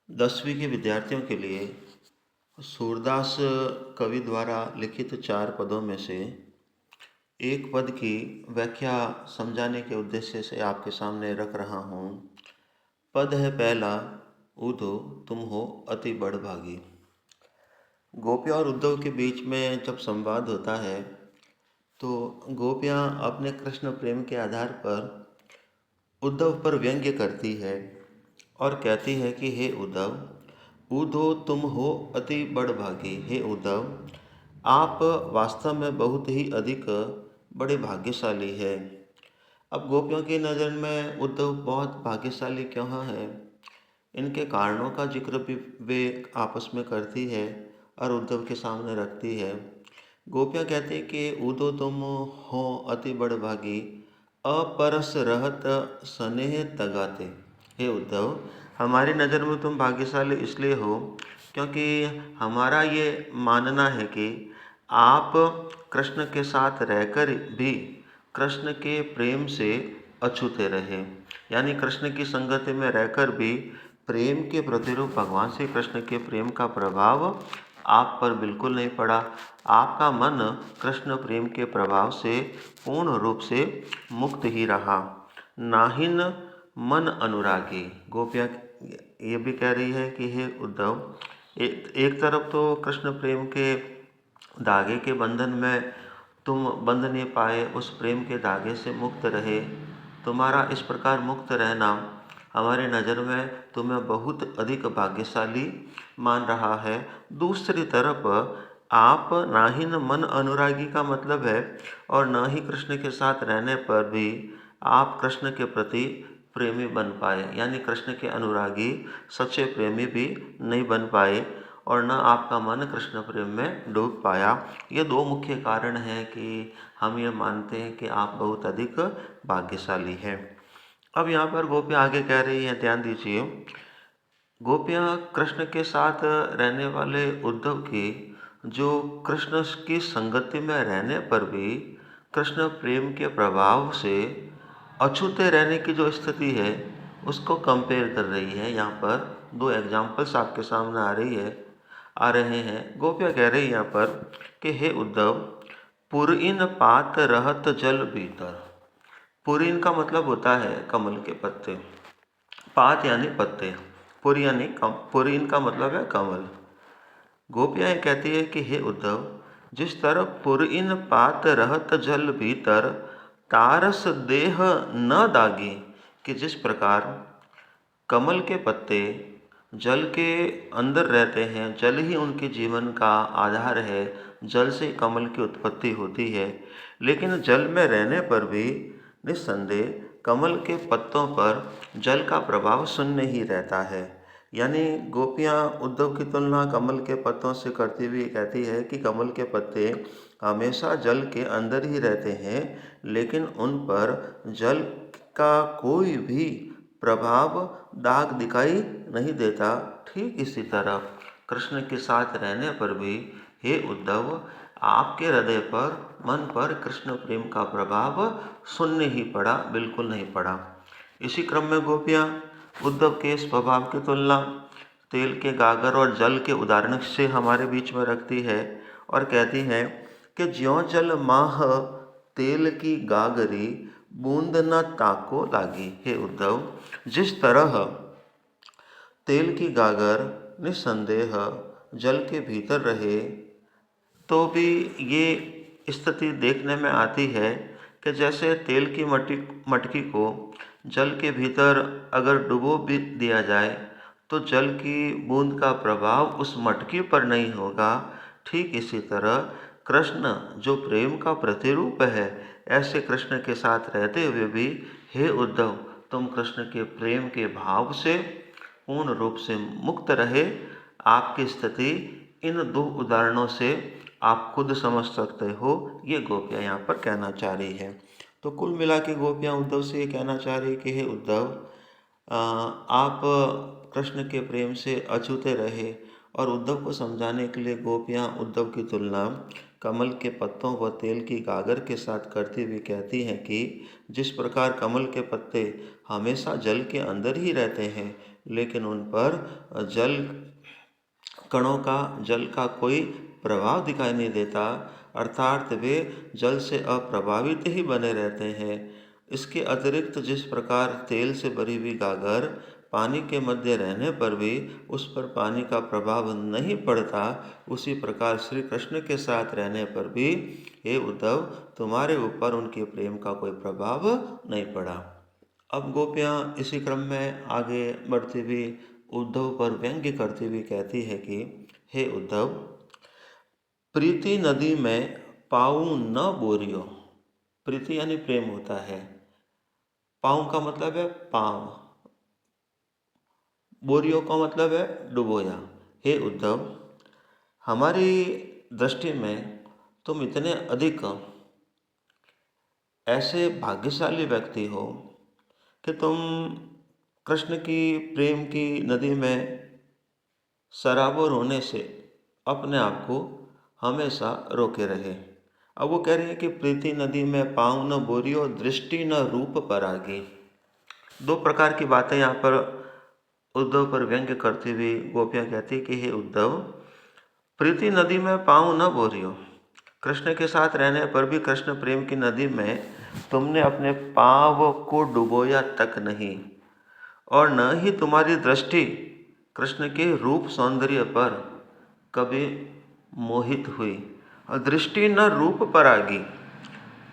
10वीं के विद्यार्थियों के लिए सूरदास कवि द्वारा लिखित 4 पदों में से एक पद की व्याख्या समझाने के उद्देश्य से आपके सामने रख रहा हूँ। पद है पहला, उद्धव तुम हो अति बड़भागी। गोपियाँ और उद्धव के बीच में जब संवाद होता है तो गोपियाँ अपने कृष्ण प्रेम के आधार पर उद्धव पर व्यंग्य करती है और कहती है कि हे उद्धव, उद्धव तुम हो अति बड़भागी। हे उद्धव, आप वास्तव में बहुत ही अधिक बड़े भाग्यशाली है। अब गोपियों की नज़र में उद्धव बहुत भाग्यशाली क्यों है, इनके कारणों का जिक्र भी वे आपस में करती है और उद्धव के सामने रखती है। गोपियाँ कहती हैं कि उद्धव तुम हो अति बड़भागी, अपरस रहत स्नेह तगाते। हे उद्धव, हमारी नज़र में तुम भाग्यशाली इसलिए हो क्योंकि हमारा ये मानना है कि आप कृष्ण के साथ रहकर भी कृष्ण के प्रेम से अछूते रहे, यानी कृष्ण की संगति में रहकर भी प्रेम के प्रतिरूप भगवान श्री कृष्ण के प्रेम का प्रभाव आप पर बिल्कुल नहीं पड़ा। आपका मन कृष्ण प्रेम के प्रभाव से पूर्ण रूप से मुक्त ही रहा। नाहिन मन अनुरागी। गोपियाँ ये भी कह रही है कि हे उद्धव, एक तरफ तो कृष्ण प्रेम के धागे के बंधन में तुम बंध नहीं पाए, उस प्रेम के धागे से मुक्त रहे। तुम्हारा इस प्रकार मुक्त रहना हमारे नज़र में तुम्हें बहुत अधिक भाग्यशाली मान रहा है। दूसरी तरफ आप ना ही न मन अनुरागी का मतलब है और न ही कृष्ण के साथ रहने पर भी आप कृष्ण के प्रति प्रेमी बन पाए, यानी कृष्ण के अनुरागी सच्चे प्रेमी भी नहीं बन पाए और न आपका मन कृष्ण प्रेम में डूब पाया। ये दो मुख्य कारण हैं कि हम ये मानते हैं कि आप बहुत अधिक भाग्यशाली हैं। अब यहाँ पर गोपियाँ आगे कह रही हैं, ध्यान दीजिए। गोपियाँ कृष्ण के साथ रहने वाले उद्धव की जो कृष्ण की संगति में रहने पर भी कृष्ण प्रेम के प्रभाव से अछूते रहने की जो स्थिति है उसको कंपेयर कर रही है। यहाँ पर दो एग्जाम्पल्स आपके सामने आ रहे हैं। गोपियाँ कह रही हैं यहाँ पर कि हे उद्धव, पुरइन पात रहत जल भीतर। पुरीन का मतलब होता है कमल के पत्ते, पात यानी पत्ते, पुरीन का मतलब है कमल। गोपियाँ कहती है कि हे उद्धव, जिस तरह पुरइन पात रहत जल भीतर, तारस देह न दागी। कि जिस प्रकार कमल के पत्ते जल के अंदर रहते हैं, जल ही उनके जीवन का आधार है, जल से कमल की उत्पत्ति होती है, लेकिन जल में रहने पर भी निस्संदेह कमल के पत्तों पर जल का प्रभाव शून्य ही रहता है। यानी गोपियाँ उद्धव की तुलना कमल के पत्तों से करती हुई कहती है कि कमल के पत्ते हमेशा जल के अंदर ही रहते हैं, लेकिन उन पर जल का कोई भी प्रभाव दाग दिखाई नहीं देता। ठीक इसी तरह कृष्ण के साथ रहने पर भी हे उद्धव, आपके हृदय पर, मन पर कृष्ण प्रेम का प्रभाव शून्य ही पड़ा, बिल्कुल नहीं पड़ा। इसी क्रम में गोपियाँ उद्धव के स्वभाव की तुलना तेल के गागर और जल के उदाहरण से हमारे बीच में रखती है और कहती है कि ज्यों जल माह तेल की गागरी, बूंद न ताको लागी। हे उद्धव, जिस तरह तेल की गागर निस्संदेह जल के भीतर रहे तो भी ये स्थिति देखने में आती है कि जैसे तेल की मटकी को जल के भीतर अगर डुबो भी दिया जाए तो जल की बूंद का प्रभाव उस मटकी पर नहीं होगा। ठीक इसी तरह कृष्ण जो प्रेम का प्रतिरूप है, ऐसे कृष्ण के साथ रहते हुए भी हे उद्धव, तुम कृष्ण के प्रेम के भाव से पूर्ण रूप से मुक्त रहे। आपकी स्थिति इन दो उदाहरणों से आप खुद समझ सकते हो, ये गोपियाँ यहाँ पर कहना चाह रही है। तो कुल मिला के गोपियाँ उद्धव से ये कहना चाह रही कि हे उद्धव, आप कृष्ण के प्रेम से अछूते रहे। और उद्धव को समझाने के लिए गोपियाँ उद्धव की तुलना कमल के पत्तों व तेल की गागर के साथ करती हुई कहती हैं कि जिस प्रकार कमल के पत्ते हमेशा जल के अंदर ही रहते हैं, लेकिन उन पर जल कणों का जल का कोई प्रभाव दिखाई नहीं देता, अर्थात वे जल से अप्रभावित ही बने रहते हैं। इसके अतिरिक्त जिस प्रकार तेल से भरी हुई गागर पानी के मध्य रहने पर भी उस पर पानी का प्रभाव नहीं पड़ता, उसी प्रकार श्री कृष्ण के साथ रहने पर भी हे उद्धव, तुम्हारे ऊपर उनके प्रेम का कोई प्रभाव नहीं पड़ा। अब गोपियाँ इसी क्रम में आगे बढ़ती हुई उद्धव पर व्यंग्य करती हुई कहती है कि हे उद्धव, प्रीति नदी में पाऊँ न बोरियो। प्रीति यानी प्रेम होता है, पाऊँ का मतलब है पाँव, बोरियो का मतलब है डुबोया। हे उद्धव, हमारी दृष्टि में तुम इतने अधिक ऐसे भाग्यशाली व्यक्ति हो कि तुम कृष्ण की प्रेम की नदी में सराबोर होने से अपने आप को हमेशा रोके रहे। अब वो कह रहे हैं कि प्रीति नदी में पाँव न बोरियो, दृष्टि न रूप परागी। दो प्रकार की बातें यहाँ पर उद्धव पर व्यंग्य करती हुई गोपियाँ कहती कि हे उद्धव, प्रीति नदी में पाँव न बोरियो। कृष्ण के साथ रहने पर भी कृष्ण प्रेम की नदी में तुमने अपने पाँव को डुबोया तक नहीं, और न ही तुम्हारी दृष्टि कृष्ण के रूप सौंदर्य पर कभी मोहित हुई। और दृष्टि न रूप परागी,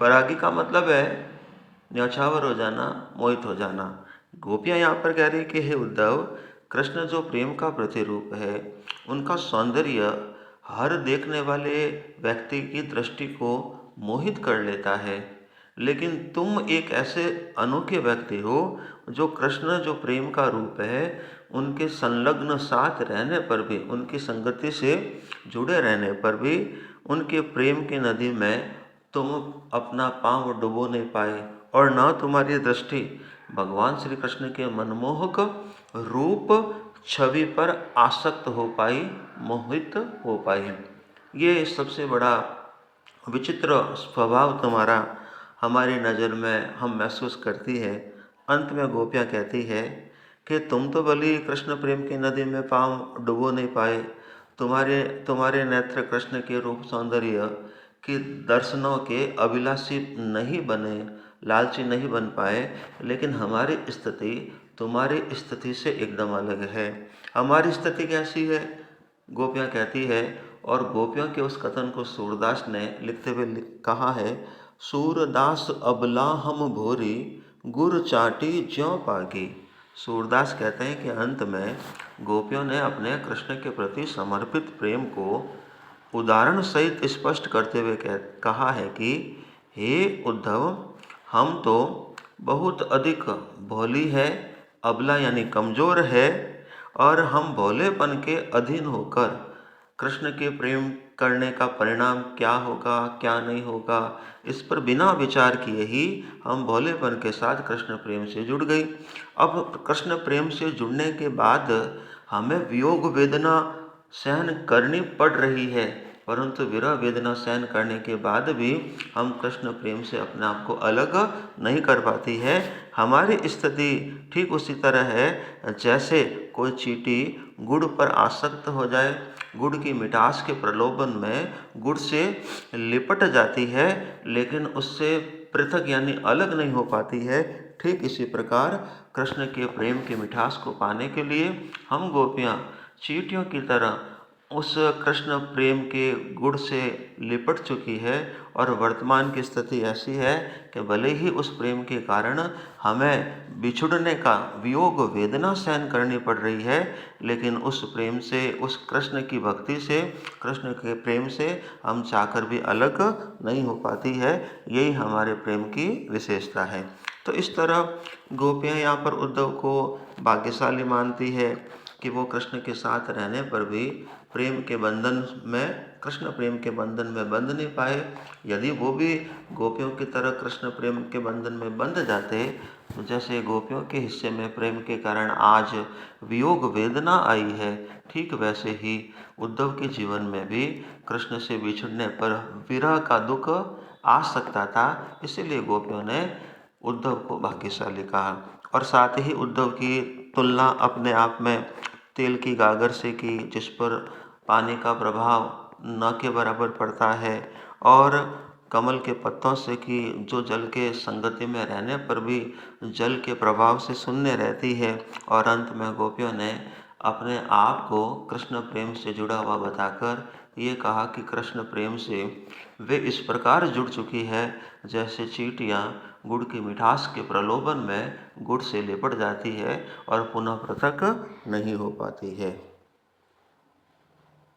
परागी का मतलब है न्यौछावर हो जाना, मोहित हो जाना। गोपियाँ यहाँ पर कह रही कि हे उद्धव, कृष्ण जो प्रेम का प्रतिरूप है, उनका सौंदर्य हर देखने वाले व्यक्ति की दृष्टि को मोहित कर लेता है, लेकिन तुम एक ऐसे अनोखे व्यक्ति हो जो कृष्ण जो प्रेम का रूप है, उनके संलग्न साथ रहने पर भी, उनकी संगति से जुड़े रहने पर भी, उनके प्रेम की नदी में तुम अपना पाँव डुबो नहीं पाए, और न तुम्हारी दृष्टि भगवान श्री कृष्ण के मनमोहक रूप छवि पर आसक्त हो पाई, मोहित हो पाई। ये सबसे बड़ा विचित्र स्वभाव तुम्हारा हमारी नज़र में हम महसूस करती है। अंत में गोपियाँ कहती है कि तुम तो भली कृष्ण प्रेम की नदी में पाँव डुबो नहीं पाए, तुम्हारे नेत्र कृष्ण के रूप सौंदर्य कि दर्शनों के अभिलाषी नहीं बने, लालची नहीं बन पाए, लेकिन हमारी स्थिति तुम्हारी स्थिति से एकदम अलग है। हमारी स्थिति कैसी है? गोपियाँ कहती है, और गोपियों के उस कथन को सूरदास ने लिखते हुए कहा है, सूरदास अबला हम भोरी, गुर चाटी ज्यों पागी। सूरदास कहते हैं कि अंत में गोपियों ने अपने कृष्ण के प्रति समर्पित प्रेम को उदाहरण सहित स्पष्ट करते हुए कहा है कि हे उद्धव, हम तो बहुत अधिक भोली है, अबला यानी कमज़ोर है, और हम भोलेपन के अधीन होकर कृष्ण के प्रेम करने का परिणाम क्या होगा क्या नहीं होगा, इस पर बिना विचार किए ही हम भोलेपन के साथ कृष्ण प्रेम से जुड़ गई। अब कृष्ण प्रेम से जुड़ने के बाद हमें वियोग वेदना सहन करनी पड़ रही है, परंतु विरह वेदना सहन करने के बाद भी हम कृष्ण प्रेम से अपने आप को अलग नहीं कर पाती है। हमारी स्थिति ठीक उसी तरह है जैसे कोई चींटी गुड़ पर आसक्त हो जाए, गुड़ की मिठास के प्रलोभन में गुड़ से लिपट जाती है, लेकिन उससे पृथक यानी अलग नहीं हो पाती है। ठीक इसी प्रकार कृष्ण के प्रेम की मिठास को पाने के लिए हम गोपियाँ चींटियों की तरह उस कृष्ण प्रेम के गुड़ से लिपट चुकी है, और वर्तमान की स्थिति ऐसी है कि भले ही उस प्रेम के कारण हमें बिछुड़ने का वियोग वेदना सहन करनी पड़ रही है, लेकिन उस प्रेम से, उस कृष्ण की भक्ति से, कृष्ण के प्रेम से हम चाहकर भी अलग नहीं हो पाती है। यही हमारे प्रेम की विशेषता है। तो इस तरह गोपियाँ यहाँ पर उद्धव को भाग्यशाली मानती है कि वो कृष्ण के साथ रहने पर भी प्रेम के बंधन में, कृष्ण प्रेम के बंधन में बंध नहीं पाए। यदि वो भी गोपियों की तरह कृष्ण प्रेम के बंधन में बंध जाते, तो जैसे गोपियों के हिस्से में प्रेम के कारण आज वियोग वेदना आई है, ठीक वैसे ही उद्धव के जीवन में भी कृष्ण से बिछड़ने पर विरह का दुख आ सकता था। इसीलिए गोपियों ने उद्धव को भाग्यशाली कहा, और साथ ही उद्धव की तुलना अपने आप में तेल की गागर से की, जिस पर पानी का प्रभाव न के बराबर पड़ता है, और कमल के पत्तों से की, जो जल के संगति में रहने पर भी जल के प्रभाव से शून्य रहती है। और अंत में गोपियों ने अपने आप को कृष्ण प्रेम से जुड़ा हुआ बताकर ये कहा कि कृष्ण प्रेम से वे इस प्रकार जुड़ चुकी है जैसे चींटियाँ गुड़ की मिठास के प्रलोभन में गुड़ से लिपट जाती है और पुनः पृथक नहीं हो पाती है।